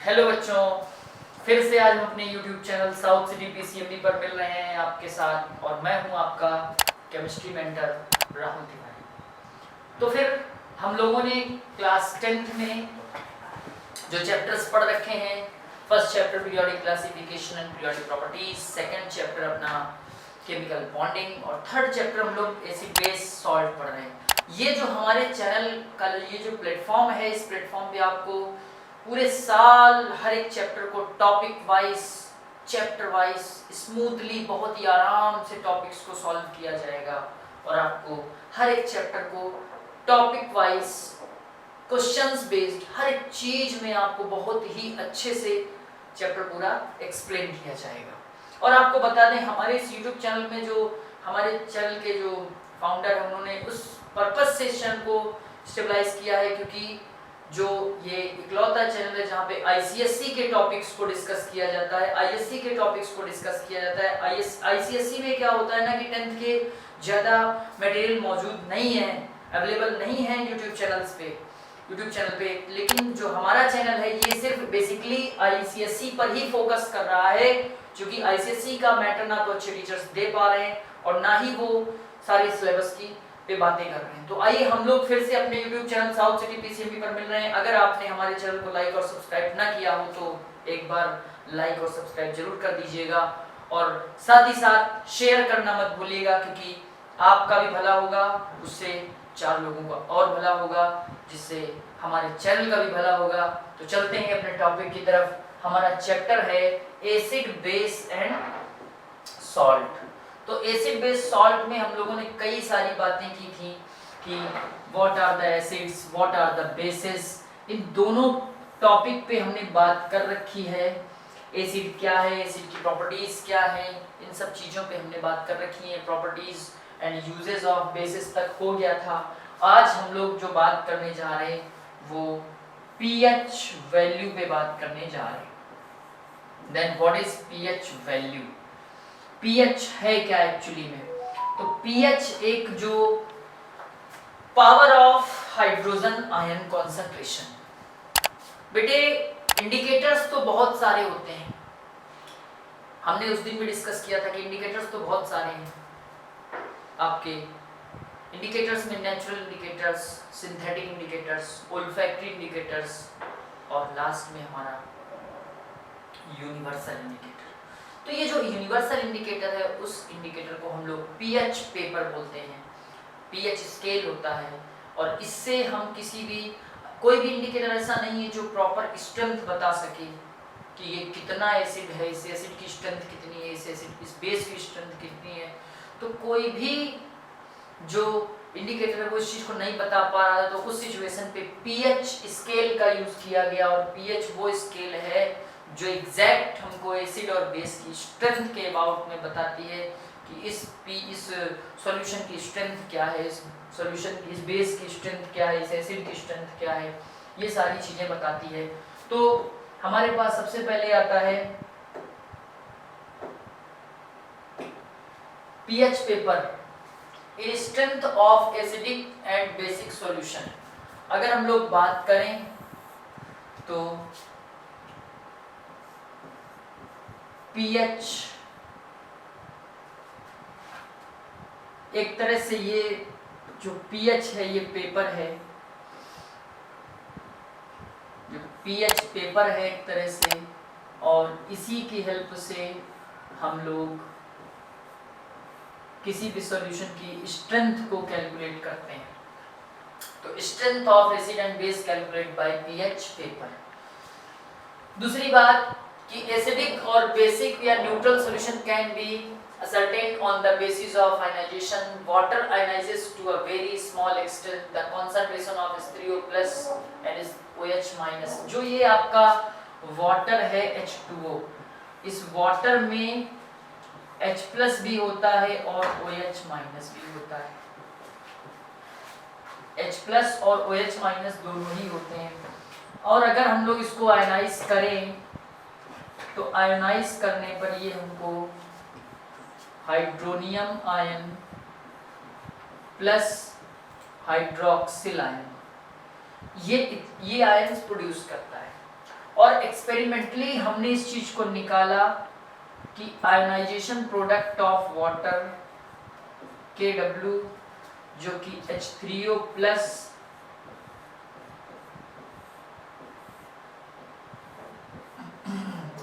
Hello बच्चों, फिर से आज हम अपने YouTube channel south city PCMB पर मिल रहे हैं आपके साथ और मैं हूं आपका केमिस्ट्री मेंटर राहुल तिवारी। तो फिर हम लोगों ने क्लास 10th में जो चैप्टर्स पढ़ रखे हैं, first chapter periodic classification and periodic properties, second chapter अपना केमिकल बॉन्डिंग और थर्ड चैप्टर हम लोग एसिड बेस सॉल्ट पढ़ रहे हैं। ये जो हमारे चैनल का ये जो प्लेटफॉर्म है, इस प्लेटफॉर्म पे आपको पूरे साल हर एक चैप्टर को topic wise, chapter wise smoothly बहुत ही आराम से टॉपिक्स को सॉल्व किया जाएगा और आपको हर एक चैप्टर को टॉपिक वाइज क्वेश्चंस बेस्ड हर एक चीज में आपको बहुत ही अच्छे से चैप्टर पूरा एक्सप्लेन किया जाएगा। और आपको बता दें, हमारे इस YouTube चैनल में जो हमारे चैनल के जो फाउंडर हैं, उन्होंने उस पर्पस से चैनल को स्टेबलाइज किया है क्योंकि जो ये इकलौता चैनल है जहाँ पे ICSE के टॉपिक्स को डिस्कस किया जाता है, ISC के टॉपिक्स को डिस्कस किया जाता है। ICSE में क्या होता है ना कि 10th के ज़्यादा मटेरियल मौजूद नहीं है, अवेलेबल नहीं है YouTube चैनल पे, लेकिन जो हमारा चैनल है ये सिर्फ बेसिकली ICSE पर ही फोकस कर रहा है, क्योंकि ICSE का मैटर ना तो अच्छे टीचर्स दे पा रहे हैं और ना ही वो सारे सिलेबस की पे बातें कर रहे हैं। तो आइए हम लोग फिर से अपने YouTube channel south city PCMB पर मिल रहे हैं। अगर आपने हमारे चैनल को लाइक और सब्सक्राइब ना किया हो तो एक बार लाइक और सब्सक्राइब जरूर कर दीजिएगा और साथ ही साथ शेयर करना मत भूलिएगा, क्योंकि आपका भी भला होगा, उससे 4 लोगों का और भला होगा, जिससे हमारे चैनल का भी भला होगा। तो चलते हैं अपने टॉपिक की तरफ। हमारा चैप्टर है एसिड बेस एंड सॉल्ट। तो एसिड बेस सॉल्ट में हम लोगों ने कई सारी बातें की थी कि what are the acids, what are the bases. इन दोनों टॉपिक पे हमने बात कर रखी है। एसिड क्या है, एसिड की प्रॉपर्टीज क्या है, इन सब चीज़ों पे हमने बात कर रखी है। Properties and uses of basis तक हो गया था। आज हम लोग जो बात करने जा रहे हैं वो pH वैल्यू पे बात करने जा रहे हैं। Then what is pH value? pH है क्या एक्चुअली में? तो pH एक जो power of hydrogen ion concentration. बेटे इंडिकेटर्स तो बहुत सारे होते हैं, हमने उस दिन भी डिस्कस किया था कि इंडिकेटर्स तो बहुत सारे हैं आपके। इंडिकेटर्स में natural indicators, synthetic indicators, olfactory indicators और लास्ट में हमारा यूनिवर्सल इंडिकेटर। तो ये जो यूनिवर्सल इंडिकेटर है, उस इंडिकेटर को हम लोग pH पेपर बोलते हैं। pH स्केल होता है और इससे हम कोई भी इंडिकेटर ऐसा नहीं है जो प्रॉपर स्ट्रेंथ बता सके कि ये कितना एसिड है, इस एसिड की स्ट्रेंथ कितनी है, इस बेस की स्ट्रेंथ कितनी है। तो कोई भी जो इंडिकेटर है वो इस चीज़ को नहीं बता पा रहा है, तो उस सिचुएशन पे pH स्केल का यूज किया गया। और pH वो स्केल है जो एग्जैक्ट हमको एसिड और बेस की स्ट्रेंथ के अबाउट में बताती है कि इस सॉल्यूशन की स्ट्रेंथ क्या है, इस बेस की स्ट्रेंथ क्या है, इस एसिड की स्ट्रेंथ क्या है, ये सारी चीज़ें बताती है। तो हमारे पास सबसे पहले आता है pH paper in strength of acidic and basic solution. अगर हम लोग बात करें तो pH एक तरह से, ये जो pH है ये पेपर है, जो pH पेपर है एक तरह से, और इसी की हेल्प से हम लोग किसी भी सॉल्यूशन की स्ट्रेंथ को कैलकुलेट करते हैं। तो strength of acid and base calculate bye pH paper. दूसरी बात कि एसिडिक और बेसिक या neutral solution can be ascertained on the basis of ionization. Water ionizes to a very small extent. The concentration of H3O plus and is OH minus. जो ये आपका water है H2O, इस वाटर में H plus भी होता है और OH माइनस भी होता है। H प्लस और OH माइनस दोनों ही होते हैं। और अगर हम लोग इसको आयनाइज करें तो आयनाइज करने पर ये हमको hydronium ion plus hydroxyl ion, ये आयन्स प्रोड्यूस करता है। और एक्सपेरिमेंटली हमने इस चीज को निकाला कि ionisation product of water KW जो कि H3O plus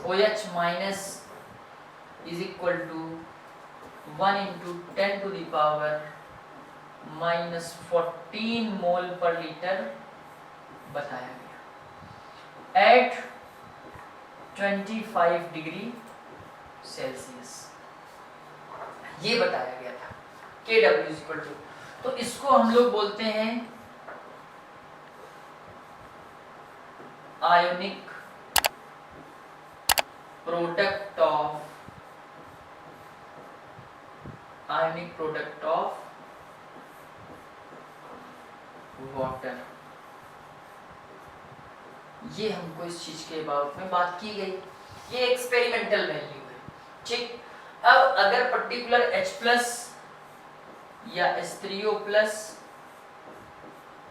OH minus is equal to 1 into 10 to the power minus 14 mole per litre बताया गया एट 25 डिग्री सेल्सियस, ये बताया गया था KW इज इक्वल टू। तो इसको हम लोग बोलते हैं आयोनिक प्रोडक्ट ऑफ वाटर। ये हमको इस चीज के अबाउट में बात की गई, ये एक्सपेरिमेंटल वैल्यू है। ठीक, अब अगर पर्टिकुलर H प्लस या H3O प्लस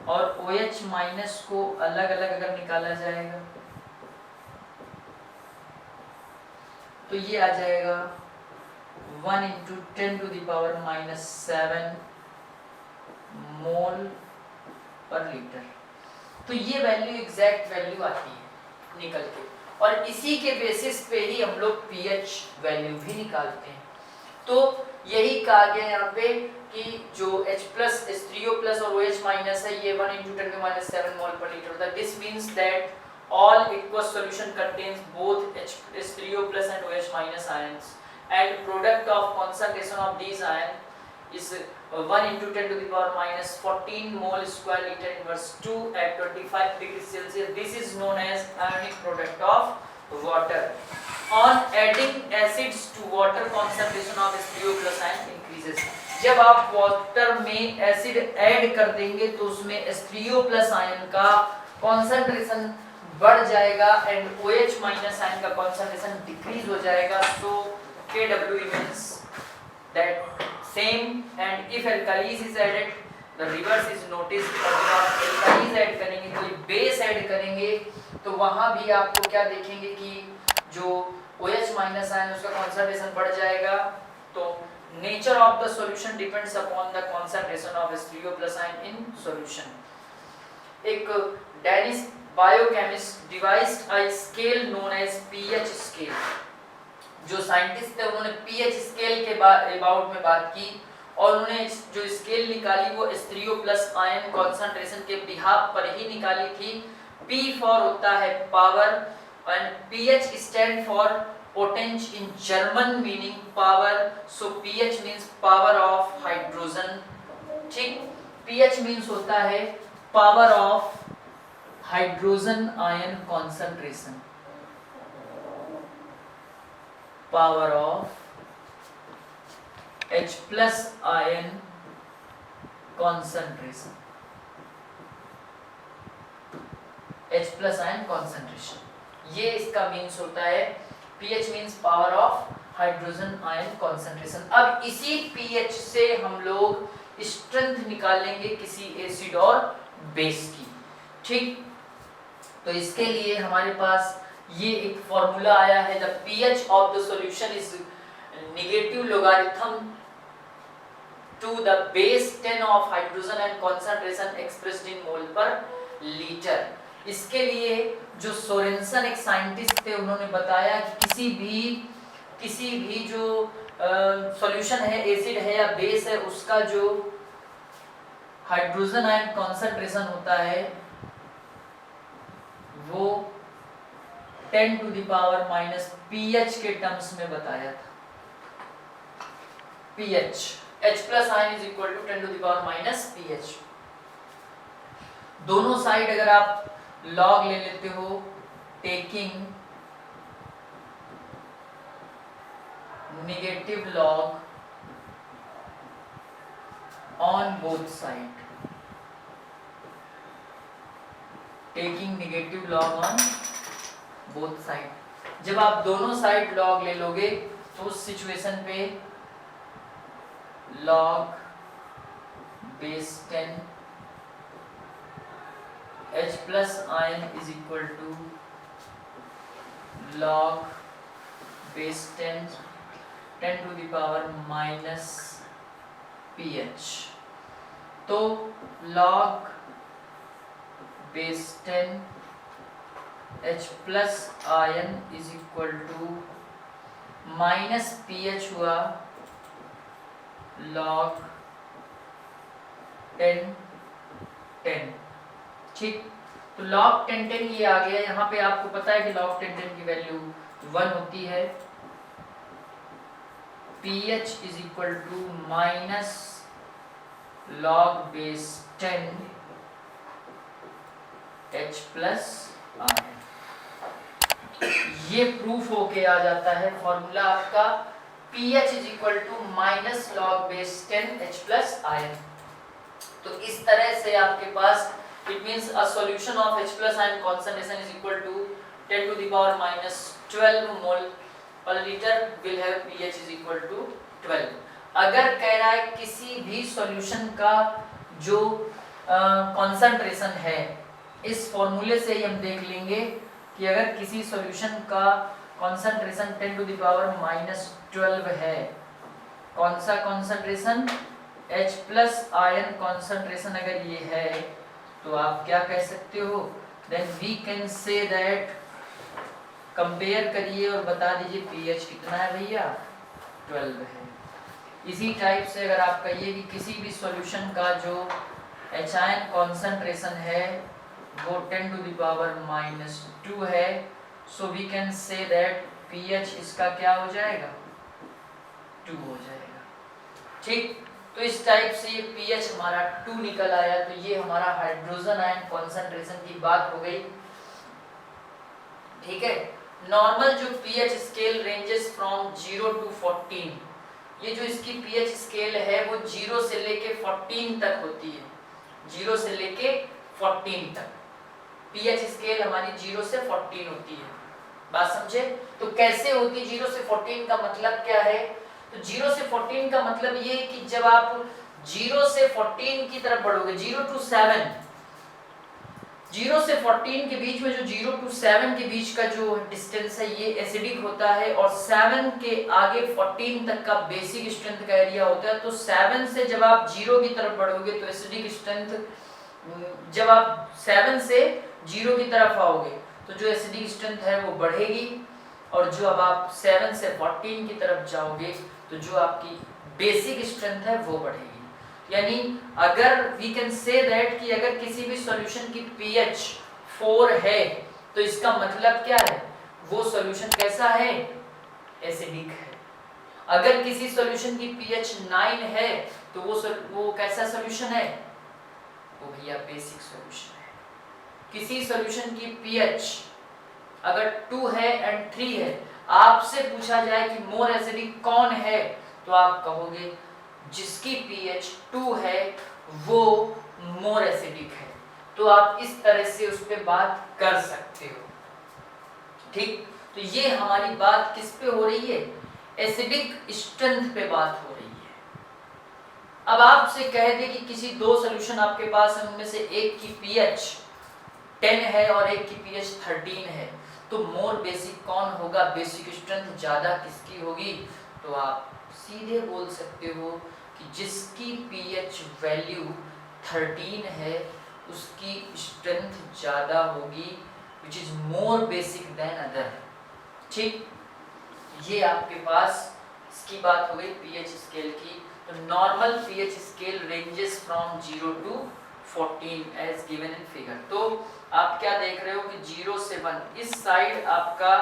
और OH माइनस को अलग अलग अगर निकाला जाएगा तो ये आ जाएगा 1 into 10 to the power minus 7 mole per litre. तो ये वैल्यू एग्जैक्ट वैल्यू आती है निकल के, और इसी के बेसिस पे ही हम लोग pH वैल्यू भी निकालते हैं। तो यही कहा गया यहाँ पे कि जो H प्लस H3O प्लस और OH माइनस है ये 1 into 10 to minus 7 mole per litre होता है। This means that all aqueous solution contains both H3O plus and OH minus ions, and product of concentration of these ions is 1 into 10 to the power minus 14 mole square liter inverse 2 at 25 degrees Celsius. This is known as ionic product of water. On adding acids to water, concentration of H3O plus ion increases. जब आप water में acid add कर देंगे तो उसमें H3O plus ion का concentration बढ़ जाएगा एंड OH माइनस आयन का कॉन्सेंट्रेशन डिक्रीज हो जाएगा। सो KW remains that same, and if alkalis is added the reverse is noticed। और जब आप alkalis ऐड करेंगे, कोई बेस ऐड करेंगे तो वहां भी आपको क्या देखेंगे कि जो OH माइनस आयन उसका कॉन्सेंट्रेशन बढ़ जाएगा। तो nature of the solution depends upon the concentration of H3O plus ion in solution. एक Danish biochemist devised a scale known as pH scale. जो साइंटिस्ट थे उन्होंने pH स्केल के अबाउट में बात की और उन्होंने जो स्केल निकाली वो H3O प्लस आयन कॉन्सेंट्रेशन के बिहाफ पर ही निकाली थी। P फॉर होता है power and pH stand for potence in German meaning power. So pH means power of hydrogen. ठीक, pH मींस होता है power of hydrogen ion concentration, power of H plus ion concentration, H plus ion concentration, ये इसका means होता है। pH means power of hydrogen ion concentration. अब इसी pH से हम लोग स्ट्रेंथ निकालेंगे किसी एसिड और बेस की। ठीक, तो इसके लिए हमारे पास ये एक फॉर्मूला आया है, the pH of the solution is negative logarithm to the base 10 of hydrogen and concentration expressed in mole per litre. इसके लिए जो सोरेंसन एक साइंटिस्ट थे उन्होंने बताया कि किसी भी जो सॉल्यूशन है, एसिड है या बेस है, उसका जो हाइड्रोजन आयन कॉन्सेंट्रेशन होता है वो 10 to the power minus pH के टर्म्स में बताया था। pH H plus ion is equal to 10 to the power minus pH। दोनों साइड अगर आप लॉग ले लेते हो, taking negative log on both side, taking negative log on both side. जब आप दोनों साइड लॉग ले लोगे तो उस सिचुएशन पे log base 10 H plus ion is equal to log base 10 to the power minus pH। तो log base 10 H plus ion is equal to minus pH हुआ log 10 10। ठीक, तो log 10 10 ये आ गया। यहाँ पे आपको पता है कि log 10 10 की वैल्यू 1 होती है। pH is equal to minus log base 10 H plus ion। ये प्रूफ होके आ जाता है फॉर्मूला आपका pH is equal to minus log base 10 H plus ion। तो इस तरह से आपके पास it means a solution of H plus ion concentration is equal to 10 to the power minus 12 mole per liter will have pH is equal to 12। अगर कह रहा है किसी भी सॉल्यूशन का जो कॉन्सेंट्रेशन है, इस फॉर्मूले से ही हम देख लेंगे कि अगर किसी सॉल्यूशन का concentration 10 to the power minus 12 है, कौन सा concentration, H plus ion concentration अगर ये है, तो आप क्या कह सकते हो, then we can say that, compare करिए और बता दीजिए pH कितना है भैया, 12 है। इसी टाइप से अगर आप कहिए कि किसी भी सॉल्यूशन का जो H आयन कॉन्सेंट्रेशन है वो 10 टू द पावर माइनस 2 है, so we can say that pH इसका क्या हो जाएगा, 2 हो जाएगा। ठीक, तो इस टाइप से ये pH हमारा 2 निकल आया। तो ये हमारा हाइड्रोजन आयन कॉन्सेंट्रेशन की बात हो गई। ठीक है, नॉर्मल जो pH scale ranges from 0 to 14, ये जो इसकी pH स्केल है वो 0 से लेके 14 तक होती है। 0 से लेके 14 तक pH स्केल हमारी 0 से 14 होती है। बात समझे? तो कैसे होती 0 से 14 का मतलब क्या है? तो 0 से 14 का मतलब ये कि जब आप 0 से 14 की तरफ बढ़ोगे, 0 टू 7, 0 से 14 के बीच में जो 0 टू 7 के बीच का जो डिस्टेंस है ये एसिडिक होता है, और 7 के आगे 14 तक का बेसिक स्ट्रेंथ का एरिया होता है। तो 7 से जब आप 0 की तरफ बढ़ोगे तो एसिडिक स्ट्रेंथ, जब आप 7 से 0 की तरफ आओगे तो जो एसिडिक स्ट्रेंथ है वो बढ़ेगी, और जो अब आप 7 से 14 की तरफ जाओगे तो जो आपकी बेसिक स्ट्रेंथ है वो बढ़ेगी। यानी अगर वी कैन से दैट कि अगर किसी भी सॉल्यूशन की pH 4 है तो इसका मतलब क्या है, वो सॉल्यूशन कैसा है, एसिडिक है। अगर किसी सॉल्यूशन की pH 9 है तो वो कैसा सॉल्यूशन है, वो भैया बेसिक सॉल्यूशन है। किसी सॉल्यूशन की pH अगर 2 है एंड 3 है, आपसे पूछा जाए कि मोर एसिडिक कौन है, तो आप कहोगे जिसकी pH 2 है वो मोर एसिडिक है। तो आप इस तरह से उस पर बात कर सकते हो। ठीक, तो ये हमारी बात किस पे हो रही है, एसिडिक स्ट्रेंथ पे बात हो रही है। अब आपसे कह दे कि किसी दो सॉल्यूशन आपके पास है, उनमें से एक की pH 10 है और एक की pH 13 है, तो मोर बेसिक कौन होगा, बेसिक स्ट्रेंथ ज्यादा किसकी होगी, तो आप सीधे बोल सकते हो कि जिसकी pH वैल्यू 13 है उसकी स्ट्रेंथ ज्यादा होगी, which is more basic than other. ठीक, ये आपके पास इसकी बात हो गई pH स्केल की। तो normal pH scale ranges from 0 to 14 as given in figure. तो आप क्या देख रहे हो कि 0 से 1, इस साइड आपका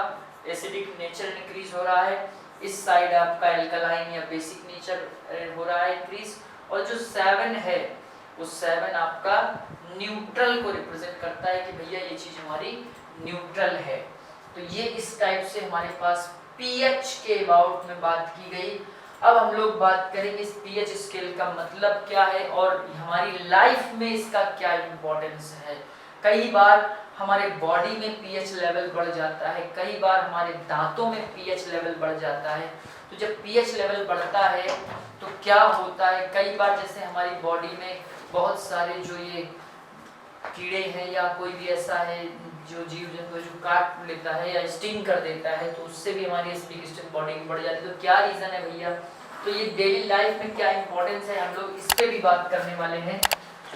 एसिडिक नेचर इंक्रीज हो रहा है, इस साइड आपका एल्कलाइन या बेसिक नेचर हो रहा है इंक्रीज, और जो 7 है वो 7 आपका न्यूट्रल को रिप्रेजेंट करता है कि भैया ये चीज हमारी न्यूट्रल है। तो ये इस टाइप से हमारे पास pH के अबाउट में बात की गई। अब हम लोग बात करेंगे इस pH स्केल का मतलब क्या है और हमारी लाइफ में इसका क्या इम्पोर्टेंस है। कई बार हमारे बॉडी में pH लेवल बढ़ जाता है, कई बार हमारे दांतों में pH लेवल बढ़ जाता है। तो जब pH लेवल बढ़ता है तो क्या होता है, कई बार जैसे हमारी बॉडी में बहुत सारे जो ये कीड़े हैं या कोई भी ऐसा है जो जीव जंतु जो काट लेता है या स्टिंग कर देता है, तो उससे भी हमारी एसिडिक स्ट्रेंथ बॉडी की बढ़ जाती है। तो क्या रीज़न है भैया, तो ये डेली लाइफ में क्या इंपॉर्टेंस है, हम लोग इस पर भी बात करने वाले हैं।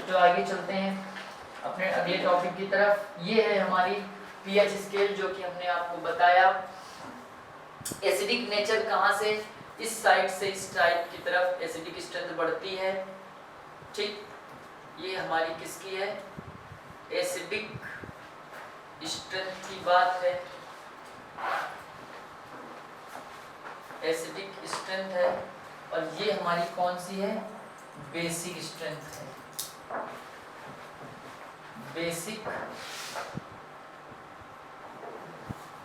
तो आगे चलते हैं अपने अगले टॉपिक की तरफ। ये है हमारी पीएच स्केल, जो कि हमने आपको बताया एसिडिक नेचर कहाँ से, इस साइड से इस टाइप की तरफ एसिडिक स्ट्रेंथ बढ़ती है। ठीक, ये हमारी किसकी है, एसिडिक स्ट्रेंथ की बात है, एसिडिक स्ट्रेंथ है। और ये हमारी कौन सी है, बेसिक स्ट्रेंथ है, बेसिक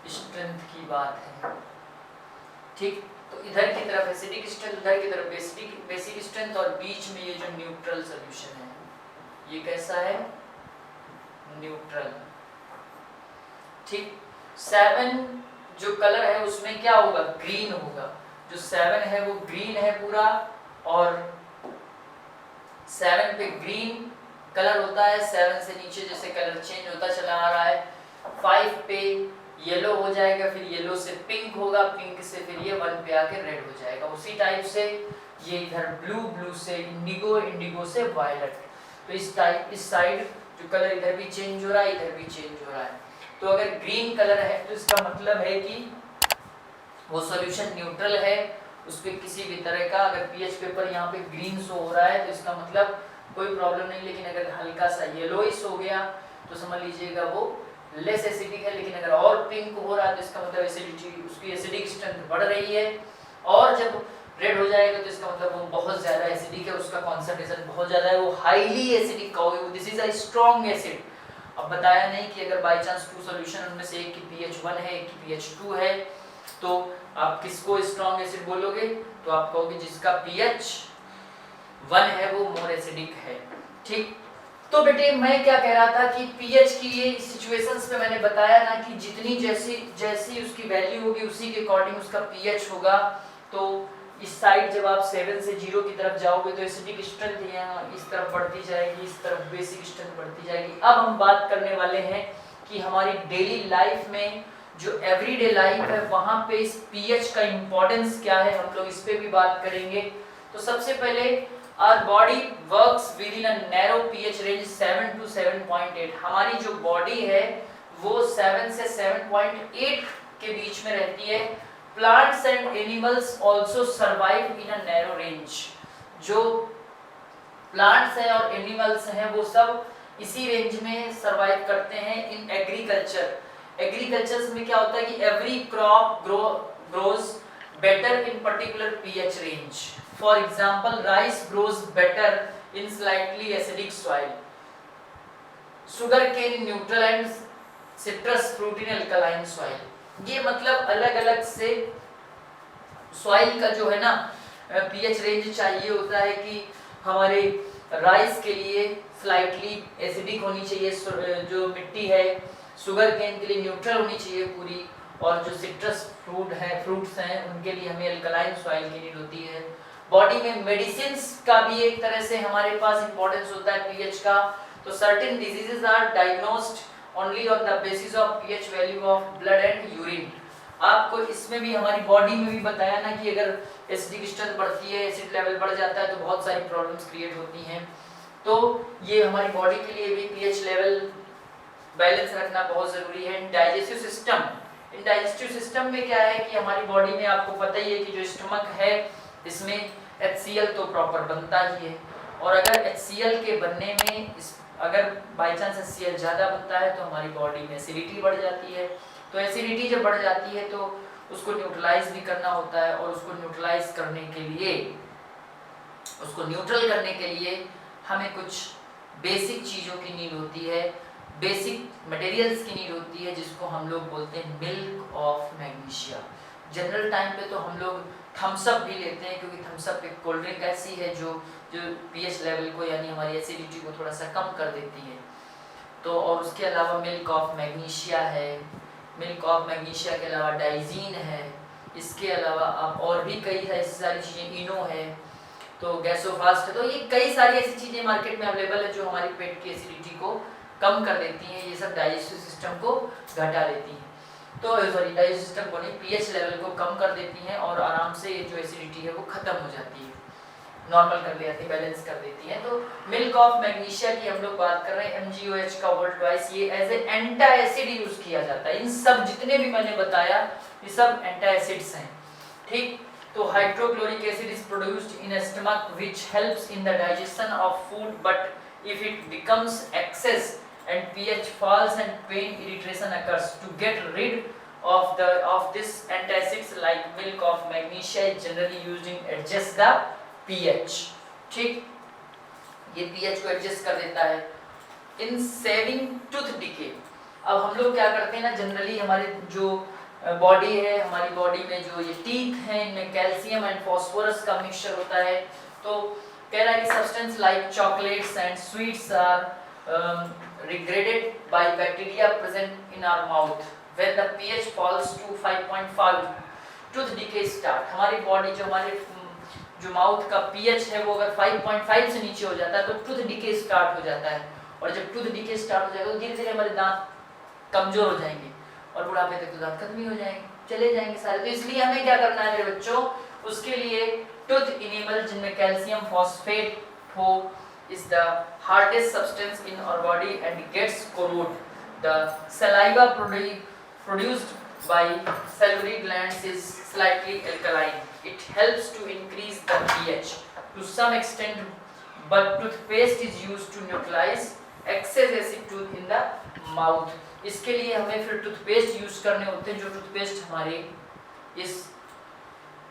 स्ट्रेंथ की बात है। ठीक, तो इधर की तरफ एसिडिक स्ट्रेंथ, उधर की तरफ बेसिक स्ट्रेंथ, और बीच में ये जो न्यूट्रल सॉल्यूशन है, ये कैसा है, न्यूट्रल। ठीक, 7 जो कलर है उसमें क्या होगा, ग्रीन होगा। जो 7 है वो ग्रीन है पूरा, और 7 पे ग्रीन कलर होता है, 7 से नीचे जैसे कलर चेंज होता चला आ रहा है। 5 पे येलो हो जाएगा, फिर येलो से पिंक होगा, पिंक से फिर ये 1 पे आके रेड हो जाएगा। उसी टाइप से ये इधर ब्लू, ब्लू से इंडिगो, इंडिगो से वायलेट। तो इस टाइप, इस साइड जो कलर इधर भी चेंज हो रहा है, इधर भी चेंज हो रहा है। तो अगर ग्रीन कलर है तो इसका मतलब है कि वो सॉल्यूशन न्यूट्रल है, उस पर किसी भी तरह का अगर पीएच पेपर यहाँ पे ग्रीन शो हो रहा है तो इसका मतलब कोई प्रॉब्लम नहीं। लेकिन अगर हल्का सा येलोइश हो गया तो समझ लीजिएगा वो लेस एसिडिक है। लेकिन अगर और पिंक हो रहा है तो इसका मतलब एसिडिटी, उसकी एसिडिक स्ट्रेंथ बढ़ रही है। और जब रेड हो जाएगा तो इसका मतलब वो बहुत ज़्यादा एसिडिक है, उसका कॉन्सेंट्रेशन बहुत ज़्यादा है, वो हाईली एसिडिक कहोगे, this is a strong acid. अब बताया नहीं कि अगर बाई चांस 2 सॉल्यूशन उनमें से एक की pH 1 है, एक की pH 2 है, तो आप किसको स्ट्रॉन्ग एसिड बोलोगे, तो आप कहोगे जिसका pH 1 है वो मोर एसिडिक है। ठीक, तो बेटे मैं क्या कह रहा था कि pH की ये सिचुएशंस पे मैंने बताया ना कि जितनी जैसी उसकी वैल्यू होगी उसी के अकॉर्डिंग उसका pH होगा। तो इस साइड जब आप 7 से 0 की तरफ जाओगे तो एसिडिक स्ट्रेंथ यहाँ इस तरफ बढ़ती जाएगी, इस तरफ बेसिक स्ट्रेंथ बढ़ती जाएगी। अब हम बात करने वाले हैं कि हमारी डेली लाइफ में जो एवरीडे लाइफ है वहाँ पे इस pH का इम्पोर्टेंस क्या है, हम लोग इस पे भी बात करेंगे। तो सबसे पहले our body works within a narrow pH range 7 to 7.8। हमारी जो बॉडी है वो 7 से 7.8 के बीच में रहती है। Plants and animals also survive in a narrow range। जो प्लांट्स हैं और एनिमल्स हैं वो सब इसी रेंज में सरवाइव करते हैं। इन एग्रीकल्चर में क्या होता है कि every crop grows better in particular pH range. For example rice grows better in slightly acidic soil, sugar cane in neutral and citrus fruit in alkaline soil. ये मतलब अलग अलग से सॉइल का जो है ना pH रेंज चाहिए होता है कि हमारे राइस के लिए स्लाइटली एसिडिक होनी चाहिए जो मिट्टी है, शुगर केन के लिए न्यूट्रल होनी चाहिए पूरी, और जो सिट्रस फ्रूट्स हैं उनके लिए हमें अल्कलाइन सॉइल की नीड होती है। बॉडी में मेडिसिन्स का भी एक तरह से हमारे पास इंपॉर्टेंस होता है pH का। तो certain diseases are diagnosed only on the basis of pH value of blood and urine. आपको इसमें भी हमारी बॉडी में भी बताया ना कि अगर एसिडिक स्ट्रेंथ बढ़ती है, एसिड लेवल बढ़ जाता है तो बहुत सारी प्रॉब्लम्स क्रिएट होती हैं। तो ये हमारी बॉडी के लिए भी pH लेवल बैलेंस रखना बहुत ज़रूरी है। डाइजेस्टिव सिस्टम, इन डाइजेस्टिव सिस्टम में क्या है कि हमारी बॉडी में आपको पता ही है कि जो स्टमक है इसमें HCl तो प्रॉपर बनता ही है, और अगर HCl के बनने में अगर बाई चांस HCl ज़्यादा बनता है तो हमारी बॉडी में एसिडिटी बढ़ जाती है। तो एसिडिटी जब बढ़ जाती है तो उसको न्यूट्रलाइज भी करना होता है, और उसको न्यूट्रलाइज करने के लिए, उसको न्यूट्रल करने के लिए हमें कुछ बेसिक चीज़ों की नीड होती है, बेसिक मटेरियल्स की नीड होती है, जिसको हम लोग बोलते हैं milk of magnesia. General time पे तो हम लोग थम्स अप भी लेते हैं, क्योंकि थम्स अप एक कोल्ड ड्रिंक ऐसी है जो pH लेवल को यानी हमारी एसिडिटी को थोड़ा सा कम कर देती है। तो और उसके अलावा मिल्क ऑफ मैग्नीशिया है, मिल्क ऑफ मैग्नीशिया के अलावा डाइजीन है, इसके अलावा आप और भी कई ऐसी सारी चीज़ें, इनो है, तो गैसोफास्ट है। तो ये कई सारी ऐसी चीज़ें मार्केट में अवेलेबल है जो हमारी पेट की एसिडिटी को कम कर देती हैं, ये सब डाइजेस्टिव सिस्टम को घटा देती हैं। तो सॉरी, डाइजेस्टिव सिस्टम को नहीं, पीएच लेवल को कम कर देती हैं और आराम से जो एसिडिटी है वो खत्म हो जाती है, नॉर्मल कर देती है, बैलेंस कर देती है। तो मिल्क ऑफ मैग्नीशिया की हम लोग बात कर रहे हैं, MgOH का वर्ल्ड वाइज ये एज ए एंटा एसिड यूज किया जाता है। इन सब जितने भी मैंने बताया ये सब एंटा एसिड्स हैं, ठीक। तो hydrochloric acid is produced in stomach which helps in the digestion of food, but if it becomes excess and pH falls and pain irritation occurs. To get rid of this antacids like milk of magnesia is generally used in adjust the pH, ठीक, ये pH को adjust कर देता है। इन saving tooth decay, अब हम लोग क्या करते हैं ना, जनरली हमारे जो बॉडी है, हमारी बॉडी में जो ये टीथ हैं इनमें कैल्शियम एंड फास्फोरस का मिक्सचर होता है। तो कह रहा है कि substance like chocolates and sweets are degraded by bacteria present in our mouth. When the pH falls to 5.5, tooth decay start. हमारी बॉडी जो माउथ का pH है वो अगर 5.5 से नीचे हो जाता है तो टूथ डिके स्टार्ट हो जाता है, और जब टूथ डिके स्टार्ट हो जाएगा तो धीरे धीरे हमारे दांत कमजोर हो जाएंगे और बुढ़ापे तक तो दांत खत्म ही हो जाएंगे, चले जाएंगे सारे। तो इसलिए हमें क्या करना है मेरे बच्चों, उसके लिए टूथ इनेमल जिनमें कैल्शियम फॉस्फेट हो is the hardest substance in our body and gets corrode. The saliva produced by salivary glands is slightly alkaline. It helps to increase the pH to some extent, but toothpaste is used to neutralize excess acid tooth in the mouth. इसके लिए हमें फिर toothpaste use करने होते हैं, जो toothpaste हमारे इस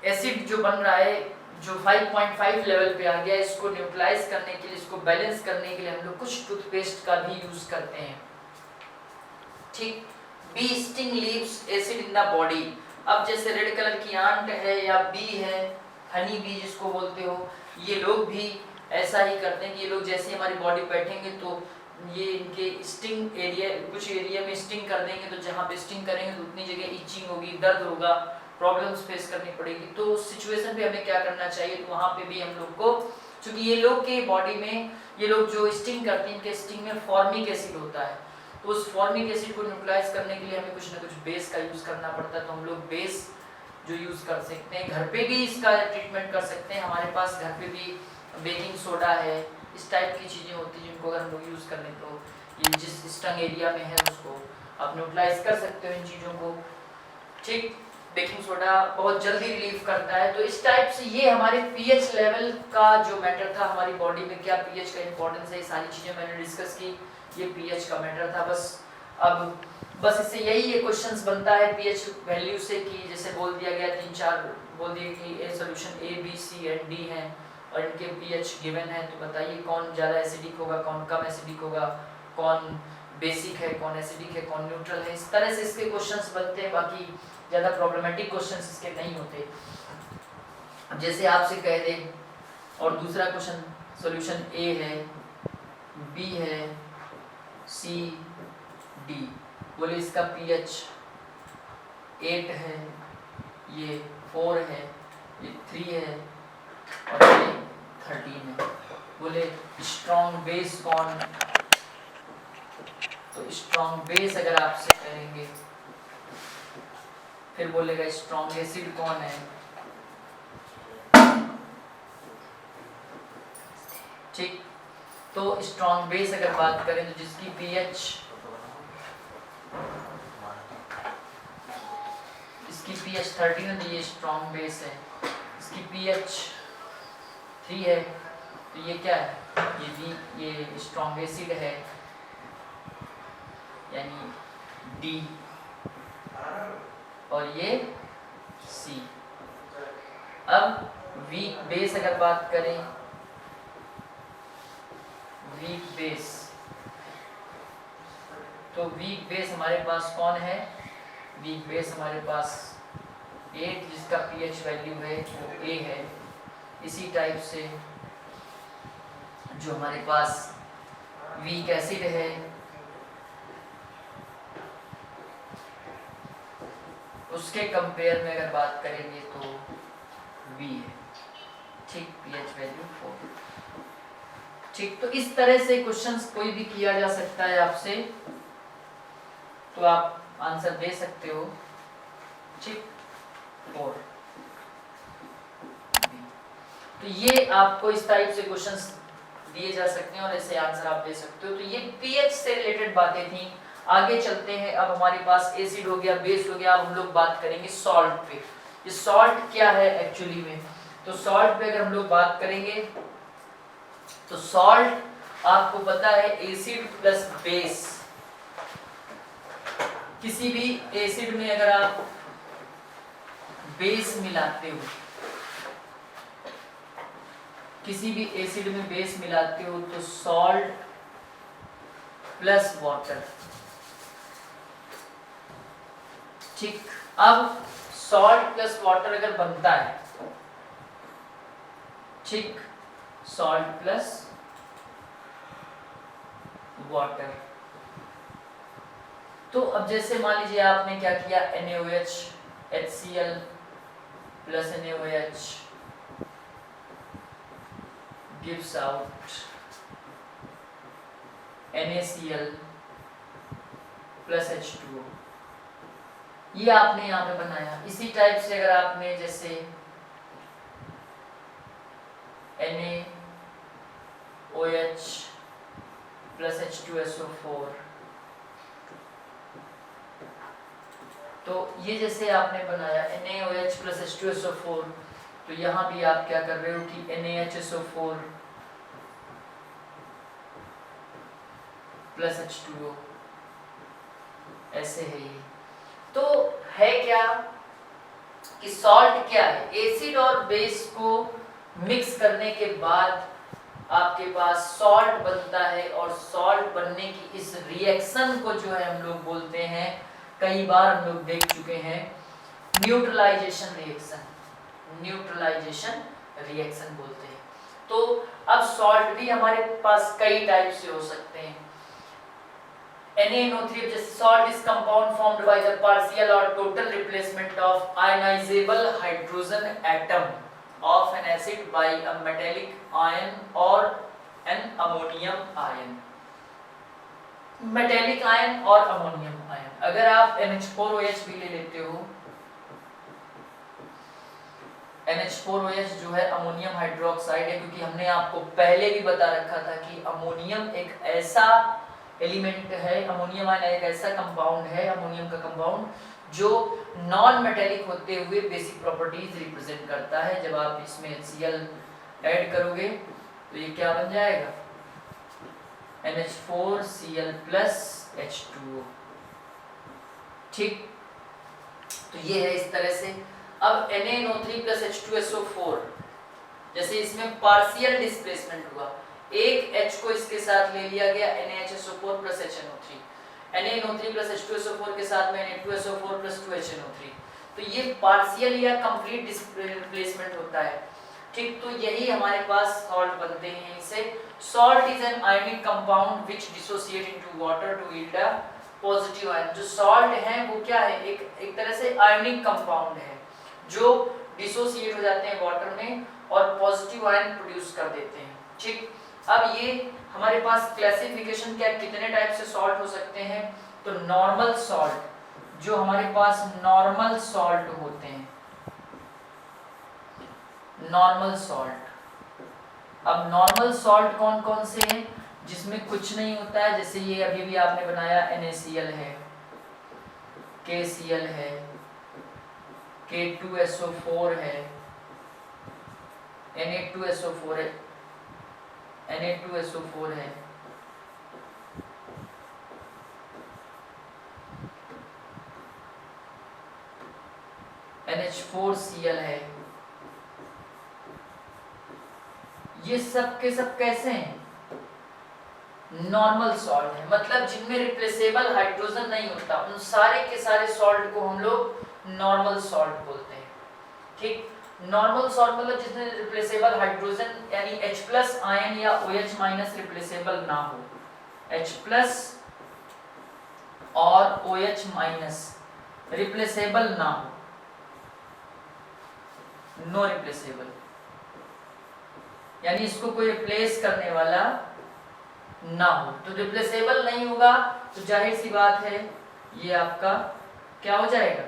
एसिड जो बन रहा है जो 5.5 लेवल पे आ गया, इसको न्यूट्रलाइज करने के लिए, इसको बैलेंस करने के लिए हम लोग कुछ टूथपेस्ट का भी यूज करते हैं, ठीक। Bee sting leaves acid in the body. अब जैसे रेड कलर की आंट है या बी है, हनी बी जिसको बोलते हो, ये लोग भी ऐसा ही करते हैं कि ये लोग जैसे हमारी बॉडी बैठेंगे तो ये इनके स्टिंग एरिया, कुछ एरिया में स्टिंग कर देंगे, तो जहाँ पे स्टिंग करेंगे तो उतनी जगह इचिंग होगी, दर्द होगा, प्रॉब्लम्स फेस करनी पड़ेगी। तो उस सिचुएशन पे हमें क्या करना चाहिए, तो वहाँ पे भी हम लोग को, क्योंकि ये लोग के बॉडी में, ये लोग जो स्टिंग करते हैं, इनके स्टिंग में फॉर्मिक एसिड होता है, तो उस फॉर्मिक एसिड को न्यूट्रलाइज करने के लिए हमें कुछ ना कुछ बेस का यूज करना पड़ता है। तो हम लोग बेस जो यूज कर सकते हैं, घर पे भी इसका ट्रीटमेंट कर सकते हैं। हमारे पास घर पे भी बेकिंग सोडा है, इस टाइप की चीजें होती हैं जिनको अगर हम लोग यूज कर लें तो ये जिस स्टंग एरिया में है उसको आप न्यूट्रलाइज कर सकते हो इन चीजों को, ठीक। बेकिंग सोडा बहुत जल्दी रिलीव करता है। तो इस टाइप से ये हमारे पीएच लेवल का जो मैटर था, हमारी बॉडी में क्या पीएच का इंपॉर्टेंस है, ये सारी चीजें मैंने डिस्कस की, ये पीएच का मैटर था। बस इससे यही ये क्वेश्चंस बनता है पीएच वैल्यू से, कि जैसे बोल दिया गया 3-4 बोल दिया कि a solution A B C and D है और इनके पीएच गिवन है, तो बताइए कौन ज़्यादा एसिडिक होगा, कौन कम एसिडिक होगा, कौन बेसिक है, कौन एसिडिक है, कौन न्यूट्रल है। इस तरह से इसके क्वेश्चंस बनते हैं, बाकी ज़्यादा प्रॉब्लमेटिक क्वेश्चंस इसके नहीं होते। अब जैसे आपसे कह दे और दूसरा क्वेश्चन सॉल्यूशन ए है, बी है, सी डी, बोले इसका पीएच 8 है, ये 4 है, ये 3 है और ये 13 है। बोले स्ट्रॉन्ग बेस कौन, तो स्ट्रॉन्ग बेस अगर आपसे कहेंगे, फिर बोलेगा स्ट्रॉन्ग एसिड कौन है, ठीक। तो स्ट्रॉन्ग बेस अगर बात करें तो जिसकी पीएच, इसकी पीएच 13 है तो ये स्ट्रॉन्ग बेस है, इसकी पीएच 3 है तो ये क्या है, ये स्ट्रॉन्ग एसिड है यानी डी, और ये सी। अब वीक बेस अगर बात करें, वीक बेस, तो वीक बेस हमारे पास कौन है, वीक बेस हमारे पास 8 जिसका पीएच वैल्यू है वो ए है। इसी टाइप से जो हमारे पास वीक एसिड है उसके कंपेयर में अगर बात करेंगे तो बी है, ठीक, पीएच वैल्यू 4, ठीक, तो इस तरह से क्वेश्चंस कोई भी किया जा सकता है आपसे, तो आप आंसर दे सकते हो। ठीक, और तो ये आपको इस टाइप से क्वेश्चंस दिए जा सकते हैं और ऐसे आंसर आप दे सकते हो। तो ये पीएच से रिलेटेड बातें थी। आगे चलते हैं, अब हमारे पास एसिड हो गया, बेस हो गया, अब हम लोग बात करेंगे सॉल्ट पे। ये सॉल्ट क्या है एक्चुअली में, तो सॉल्ट पे अगर हम लोग बात करेंगे तो सॉल्ट आपको पता है एसिड प्लस बेस। किसी भी एसिड में अगर आप बेस मिलाते हो, किसी भी एसिड में बेस मिलाते हो तो सॉल्ट प्लस वाटर। ठीक, अब सॉल्ट प्लस वाटर अगर बनता है, ठीक, सॉल्ट प्लस वाटर, तो अब जैसे मान लीजिए आपने क्या किया, NaOH HCl plus NaOH gives out NaCl plus H2O, ये आपने यहाँ पे बनाया। इसी टाइप से अगर आपने जैसे NaOH प्लस H2SO4, तो ये जैसे आपने बनाया NaOH प्लस H2SO4, तो यहाँ भी आप क्या कर रहे हो कि NaHSO4 प्लस H2O, ऐसे है ये। तो है क्या कि सॉल्ट क्या है, एसिड और बेस को मिक्स करने के बाद आपके पास सॉल्ट बनता है, और सॉल्ट बनने की इस रिएक्शन को जो है हम लोग बोलते हैं, कई बार हम लोग देख चुके हैं, न्यूट्रलाइजेशन रिएक्शन, न्यूट्रलाइजेशन रिएक्शन बोलते हैं। तो अब सॉल्ट भी हमारे पास कई टाइप से हो सकते हैं। NaNO3 जैसे salt is compound formed by the partial or total replacement of ionizable hydrogen atom of an acid by a metallic ion or an ammonium ion। Metallic ion और अमोनियम आयन, अगर आप NH4OH भी ले लेते हो, NH4OH जो है ammonium hydroxide है, क्योंकि हमने आपको पहले भी बता रखा था कि अमोनियम एक ऐसा एलिमेंट है, अमोनियम आयन एक ऐसा कंपाउंड है, अमोनियम का कंपाउंड जो नॉन मेटेलिक होते हुए बेसिक प्रॉपर्टीज रिप्रेजेंट करता है। जब आप इसमें HCl ऐड करोगे तो ये क्या बन जाएगा, NH4Cl प्लस H2O। ठीक, तो ये है इस तरह से। अब NaNO3 प्लस H2SO4, जैसे इसमें पार्शियल डिस्प्लेसमेंट हुआ, एक H को इसके साथ ले लिया गया, NaHSO4 plus HNO3, NaNO3 plus H2SO4 के साथ में Na2SO4 प्लस 2HNO3, तो ये पार्शियल या कंप्लीट डिस्प्लेसमेंट होता है। ठीक, तो यही हमारे पास सॉल्ट बनते हैं। इसे salt is an ionic compound which dissociate into water to yield a positive ion. जो सॉल्ट है वो क्या है, एक तरह से आयनिक कंपाउंड है जो डिसोसिएट हो जाते हैं वाटर में और पॉजिटिव आयन प्रोड्यूस कर देते हैं। ठीक, अब ये हमारे पास क्लासिफिकेशन क्या, कितने टाइप से सॉल्ट हो सकते हैं, तो नॉर्मल सॉल्ट, जो हमारे पास नॉर्मल सॉल्ट होते हैं, नॉर्मल सॉल्ट। अब नॉर्मल सॉल्ट कौन कौन से हैं, जिसमें कुछ नहीं होता है, जैसे ये अभी भी आपने बनाया NaCl है, KCl है, K2SO4 है, Na2SO4 है, Na2SO4 है, NH4Cl है, ये सब के सब कैसे हैं, नॉर्मल सॉल्ट है, मतलब जिनमें रिप्लेसेबल हाइड्रोजन नहीं होता, उन सारे के सारे सॉल्ट को हम लोग नॉर्मल सॉल्ट बोलते हैं। ठीक, नॉर्मल सॉल्ट मतलब जिसमें रिप्लेसेबल हाइड्रोजन यानी H+ आयन या OH- रिप्लेसेबल ना हो, H+ और OH- रिप्लेसेबल ना हो, नो रिप्लेसेबल, यानी इसको कोई रिप्लेस करने वाला ना हो। तो रिप्लेसेबल नहीं होगा तो जाहिर सी बात है ये आपका क्या हो जाएगा,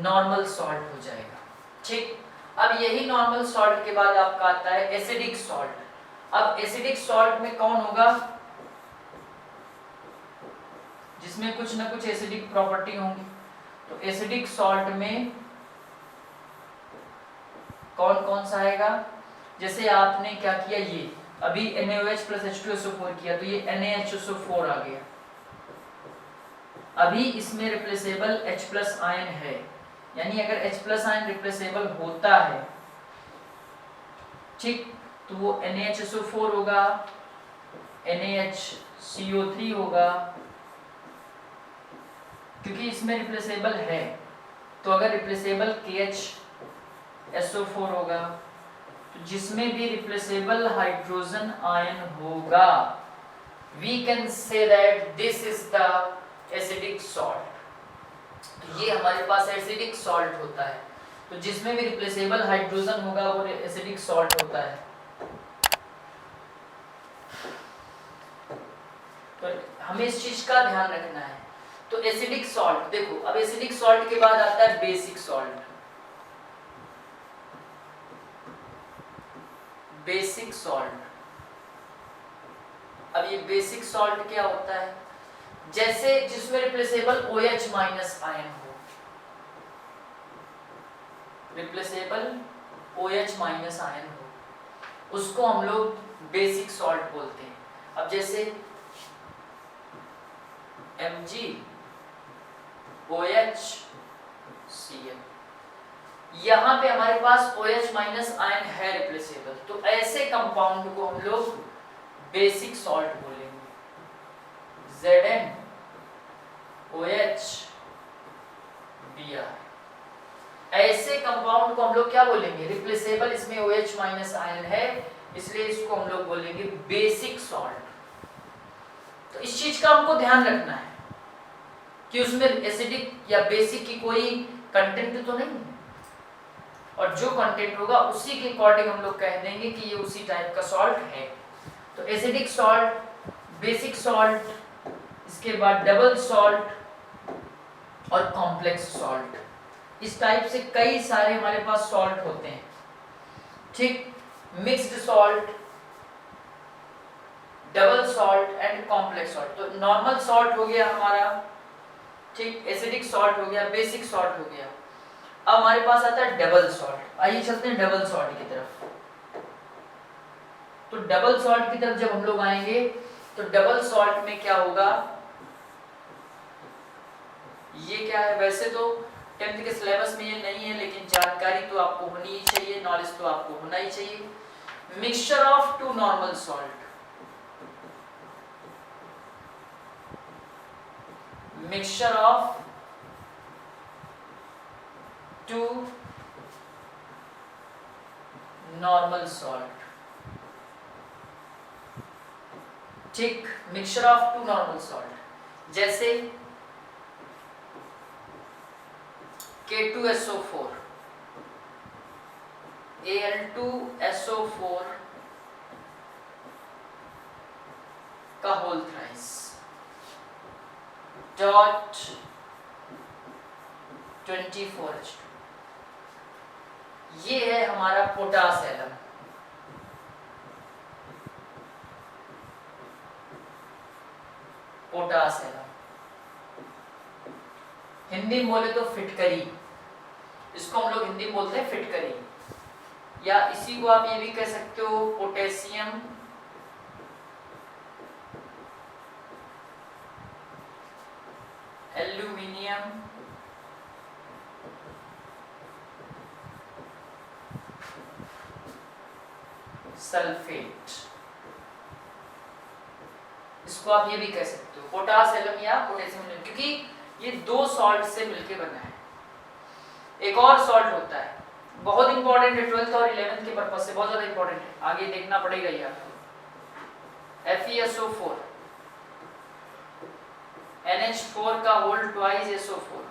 नॉर्मल सॉल्ट हो जाएगा। ठीक, अब यही नॉर्मल सॉल्ट के बाद आपका आता है एसिडिक सॉल्ट। अब एसिडिक सॉल्ट में कौन होगा, जिसमें कुछ ना कुछ एसिडिक प्रॉपर्टी होंगी। तो एसिडिक सॉल्ट में कौन कौन सा आएगा, जैसे आपने क्या किया, ये अभी NaOH प्लस H2SO4 किया तो ये NaHSO4 आ गया। अभी इसमें रिप्लेसेबल H प्लस आयन है, यानी अगर H प्लस आयन रिप्लेसेबल होता है, ठीक, तो वो NaHSO4 होगा, NaHCO3 होगा, क्योंकि इसमें रिप्लेसेबल है। तो अगर रिप्लेसेबल KHSO4 होगा, तो जिसमें भी रिप्लेसेबल हाइड्रोजन आयन होगा, we can say that this is the acidic salt। तो ये हमारे पास एसिडिक सॉल्ट होता है। तो जिसमें भी रिप्लेसेबल हाइड्रोजन होगा वो एसिडिक सॉल्ट होता है। तो हमें इस चीज का ध्यान रखना है। तो एसिडिक सॉल्ट देखो, अब एसिडिक सॉल्ट के बाद आता है बेसिक सॉल्ट। बेसिक सॉल्ट, अब ये बेसिक सॉल्ट क्या होता है, जैसे जिसमें रिप्लेसेबल OH माइनस आयन हो, रिप्लेसेबल OH माइनस आयन हो, उसको हम लोग बेसिक सॉल्ट बोलते हैं। अब जैसे MgOHCl, यहाँ पे हमारे पास OH माइनस आयन है रिप्लेसेबल, तो ऐसे कंपाउंड को हम लोग बेसिक सॉल्ट बोलेंगे। ZnOHBr, ऐसे कंपाउंड को हम लोग क्या बोलेंगे, रिप्लेसेबल, इसमें OH माइनस आयन है, इसलिए इसको हम लोग बोलेंगे बेसिक सॉल्ट। तो इस चीज का हमको ध्यान रखना है कि उसमें एसिडिक या बेसिक की कोई कंटेंट तो नहीं है, और जो कंटेंट होगा उसी के अकॉर्डिंग हम लोग कह देंगे कि ये उसी टाइप का सॉल्ट है। तो एसिडिक सॉल्ट, बेसिक सॉल्ट, इसके बाद डबल सॉल्ट और कॉम्प्लेक्स सॉल्ट, इस टाइप से कई सारे हमारे पास सॉल्ट होते हैं। ठीक, mixed salt, double salt and complex salt. तो नॉर्मल सॉल्ट हो गया हमारा, ठीक, एसिडिक सॉल्ट हो गया, बेसिक सॉल्ट हो गया। अब हमारे पास आता है डबल सॉल्ट। आइए चलते हैं डबल सॉल्ट की तरफ। तो डबल सॉल्ट की तरफ जब हम लोग आएंगे तो डबल सॉल्ट में क्या होगा, ये क्या है, वैसे तो 10th के सिलेबस में ये नहीं है, लेकिन जानकारी तो आपको होनी ही चाहिए, नॉलेज तो आपको होना ही चाहिए। Mixture of two normal salt, mixture of two normal salt. ठीक, mixture of two normal salt, जैसे K2SO4, Al2SO4 का होल थ्राइस, डॉट 24H2, ये है हमारा potash alum. Potash alum Hindi में बोले तो फिटकरी, इसको हम लोग हिंदी में बोलते हैं फिटकरी, या इसी को आप ये भी कह सकते हो पोटेशियम एल्यूमिनियम सल्फेट, इसको आप ये भी कह सकते हो पोटास एलम या पोटेशियम एलम, क्योंकि ये दो सॉल्ट से मिलके बना है। एक और सॉल्ट होता है, बहुत इंपॉर्टेंट है, 12th और 11th के पर्पज से बहुत ज्यादा इंपॉर्टेंट है, आगे देखना पड़ेगा ये आपको। FeSO4, NH4 का whole twice SO4,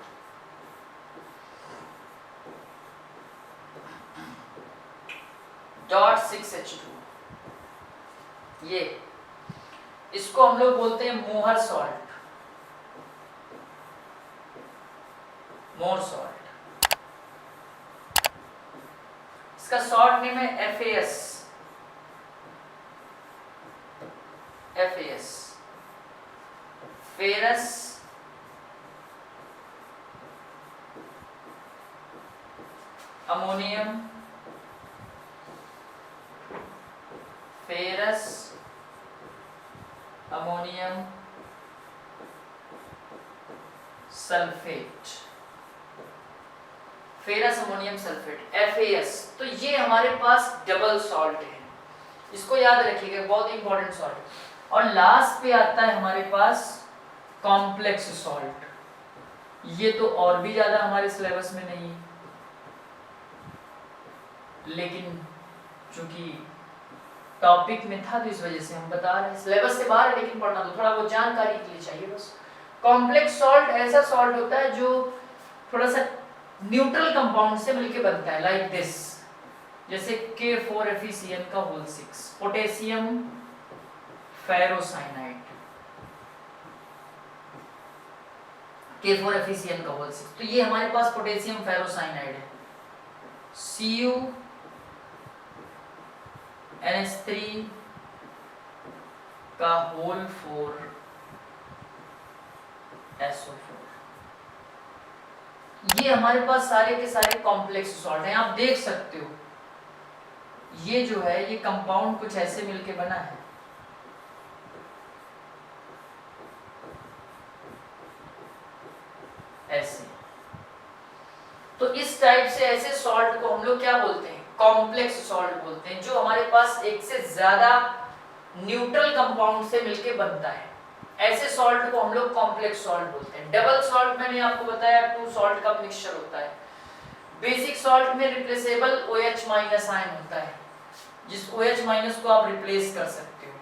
dot 6H2, ये इसको हम लोग बोलते हैं मोहर सॉल्ट, मोर सॉल्ट। इसका शॉर्ट नेम है FAS, FAS, ferrous ammonium, ferrous ammonium sulphate, ferrous ammonium sulphate FAS। तो ये हमारे पास डबल सॉल्ट है, इसको याद रखिएगा, बहुत इंपॉर्टेंट सॉल्ट। और लास्ट पे आता है हमारे पास कॉम्प्लेक्स सॉल्ट, ये तो और भी ज्यादा हमारे सिलेबस में नहीं है, लेकिन चूंकि टॉपिक में था तो इस वजह से हम बता रहे हैं। सिलेबस से बाहर है लेकिन पढ़ना तो थोड़ा बहुत जानकारी के लिए चाहिए बस। कॉम्प्लेक्स सॉल्ट ऐसा सॉल्ट होता है जो थोड़ा सा न्यूट्रल कंपाउंड से मिलके बनता है, लाइक दिस, जैसे K4FeCN का होल 6, पोटेशियम फेरोसाइनाइड, K4FeCN का होल 6। तो ये हमारे पास पोटेशियम फेरोसाइनाइड है, CuNH3 का होल 4 SO4। ये हमारे पास सारे के सारे कॉम्प्लेक्स सॉल्ट हैं। आप देख सकते हो ये जो है ये कंपाउंड कुछ ऐसे मिलके बना है, ऐसे। तो इस टाइप से ऐसे सॉल्ट को हम लोग क्या बोलते हैं, कॉम्प्लेक्स सॉल्ट बोलते हैं, जो हमारे पास एक से ज्यादा न्यूट्रल कंपाउंड से मिलके बनता है। ऐसे सॉल्ट को हम लोग कॉम्प्लेक्स सॉल्ट बोलते हैं। डबल सॉल्ट मैंने आपको बताया 2 सॉल्ट का मिक्सचर होता है। बेसिक सॉल्ट में रिप्लेसेबल OH- आयन होता है, जिस OH- को आप रिप्लेस कर सकते हो,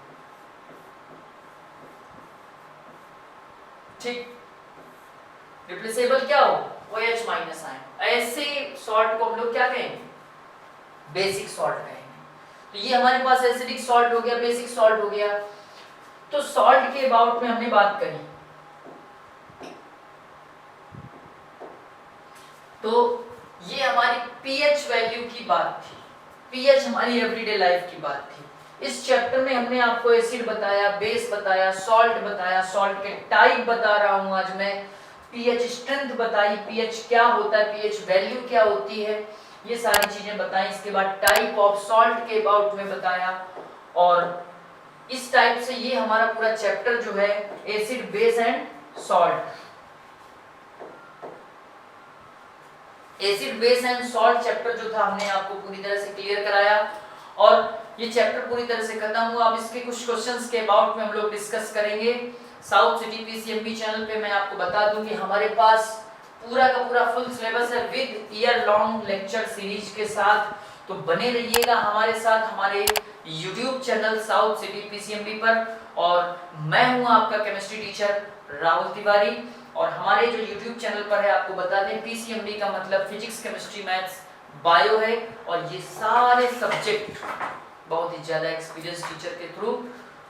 ठीक। रिप्लेसेबल क्या हो, OH- आयन। ऐसे सॉल्ट को हम लोग क्या कहेंगे, बेसिक सॉल्ट कहेंगे। तो ये हमारे पास एसिडिक सॉल्ट हो गया, बेसिक सॉल्ट हो गया। तो सॉल्ट के अबाउट में हमने बात करी, तो ये हमारी pH वैल्यू की बात थी, pH हमारी एवरीडे लाइफ की बात थी। इस चैप्टर में हमने आपको एसिड बताया, बेस बताया, सॉल्ट बताया, सॉल्ट के टाइप बता रहा हूं आज मैं, pH स्ट्रेंथ बताई, pH क्या होता है, pH वैल्यू क्या होती है, ये सारी चीजें बताई। इसके बाद टाइप ऑफ सॉल्ट के अबाउट में बताया। और इस टाइप से ये हमारा पूरा चैप्टर जो है acid, base and salt, acid, base and salt chapter जो था हमने आपको पूरी तरह से क्लियर कराया। और ये चैप्टर पूरी तरह से खत्म हुआ। अब इसके कुछ क्वेश्चंस के अबाउट में हम लोग डिस्कस करेंगे। साउथ सिटी PCMB चैनल पे मैं आपको बता दूं कि हमारे पास पूरा का पूरा फुल सिलेबस है with year long lecture series के साथ। तो बने रहिएगा हमारे साथ हमारे YouTube channel south city PCMB पर। और मैं हूं आपका केमिस्ट्री टीचर राहुल तिवारी। और हमारे जो YouTube चैनल पर है, आपको बता दें PCMB का मतलब फिजिक्स, केमिस्ट्री, मैथ्स, बायो है। और ये सारे सब्जेक्ट बहुत ही ज़्यादा एक्सपीरियंस टीचर के थ्रू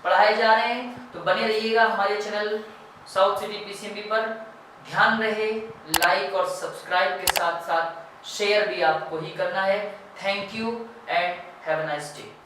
पढ़ाए जा रहे हैं। तो बने रहिएगा हमारे चैनल साउथ सिटी PCMB पर। ध्यान रहे लाइक और सब्सक्राइब के साथ साथ शेयर भी आपको ही करना है। Thank you and have a nice day.